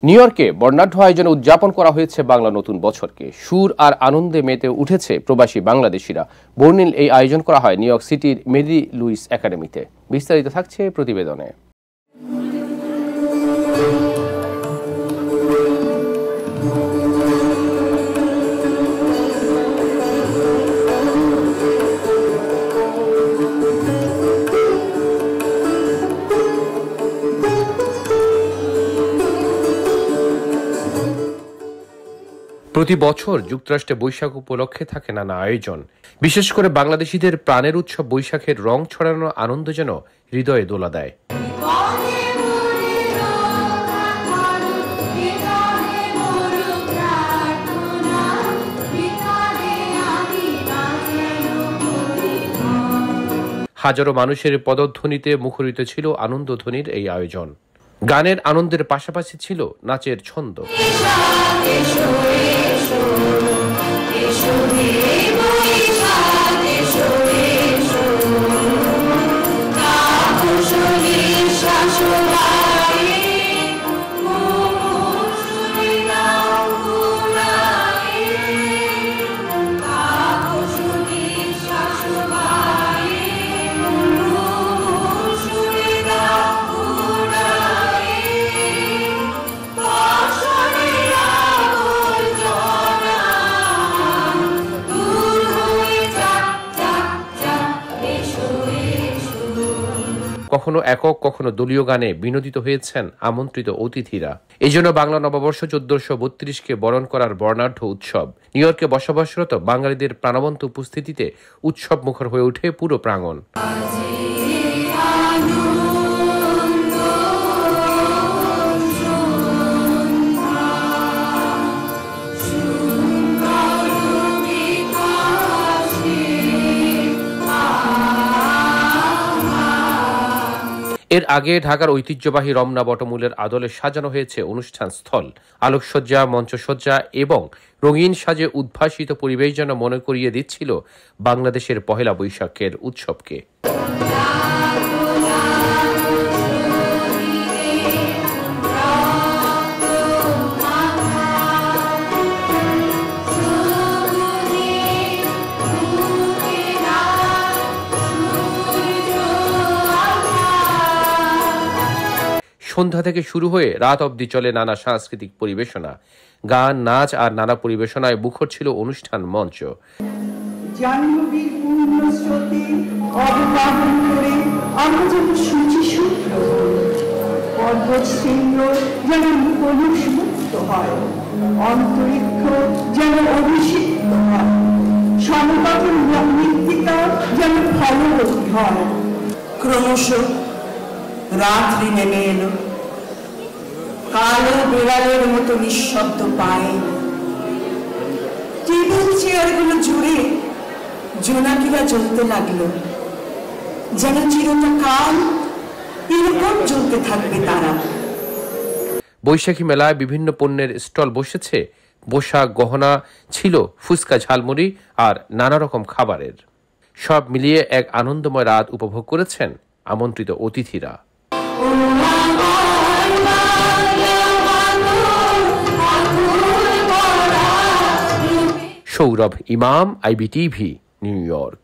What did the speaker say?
New ইয়র্কে বর্ণাঢ্য আয়োজনে উদযাপন করা হয়েছে বাংলা নতুন বছরকে। সুর আর আনন্দে মেতে উঠেছে প্রবাসী বাংলাদেশিরা। বর্ণিল এই আয়োজন করা হয় নিউ ইয়র্ক সিটির মেরি লুইস একাডেমিতে। বিস্তারিত থাকছে প্রতিবেদনে। প্রতি বছর যুক্তরাষ্ট্রে বৈশাখ উপলক্ষে থাকে নানা আয়োজন। বিশেষ করে বাংলাদেশিদের প্রাণের উৎসব বৈশাখের রং ছড়ানো আনন্দ যেন হৃদয়ে দোলা দেয়। হাজারো মানুষের পদধ্বনিতে মুখরিত ছিল আনন্দধ্বনির এই আয়োজন। গানের আনন্দের পাশাপাশি ছিল নাচের ছন্দ। কখনো একক কখনো দলীয় গানে বিনোদিত হয়েছেন আমন্ত্রিত অতিথিরা। এই জন্য বাংলা নববর্ষ 1432কে বরণ করার বর্ণাঢ্য উৎসব। নিউ ইয়র্কে বসবাসরত বাঙালিদের প্রাণবন্ত উপস্থিতিতে উৎসব মুখর হয়ে ওঠে পুরো প্রাঙ্গণ। এর আগে ঢাকার ঐতিহ্যবাহী রমনা বটমূলের আদলে সাজানো হয়েছে অনুষ্ঠান স্থল। আলোকসজ্জা, মঞ্চসজ্জা এবং রঙিন সাজে উদ্ভাসিত পরিবেশ যেন মনে করিয়ে দিচ্ছিল বাংলাদেশের পহেলা বৈশাখের উৎসবকে। সন্ধ্যা থেকে শুরু হয়ে রাত অবধি চলে নানা সাংস্কৃতিক পরিবেশনা। গান, নাচ আর নানা পরিবেশনায় মুখর ছিল অনুষ্ঠান মঞ্চ। ক্রমশ রাত্রি নেমে এলো। কালো বিড়ালের মতো নিঃশব্দ পায়ে টেবিল চেয়ারগুলো জুড়ে জোনাকিরা জ্বলতে লাগলো, যেন চিরকাল এরকম জ্বলতে থাকবে তারা। বৈশাখী মেলায় বিভিন্ন পণ্যের স্টল বসেছে। পোশাক, গহনা, ছিল ফুচকা, ঝালমুড়ি আর নানা রকম খাবারের। সব মিলিয়ে এক আনন্দময় রাত উপভোগ করেছেন আমন্ত্রিত অতিথিরা। সৌরভ ইমাম, IBTV, নিউ ইয়র্ক।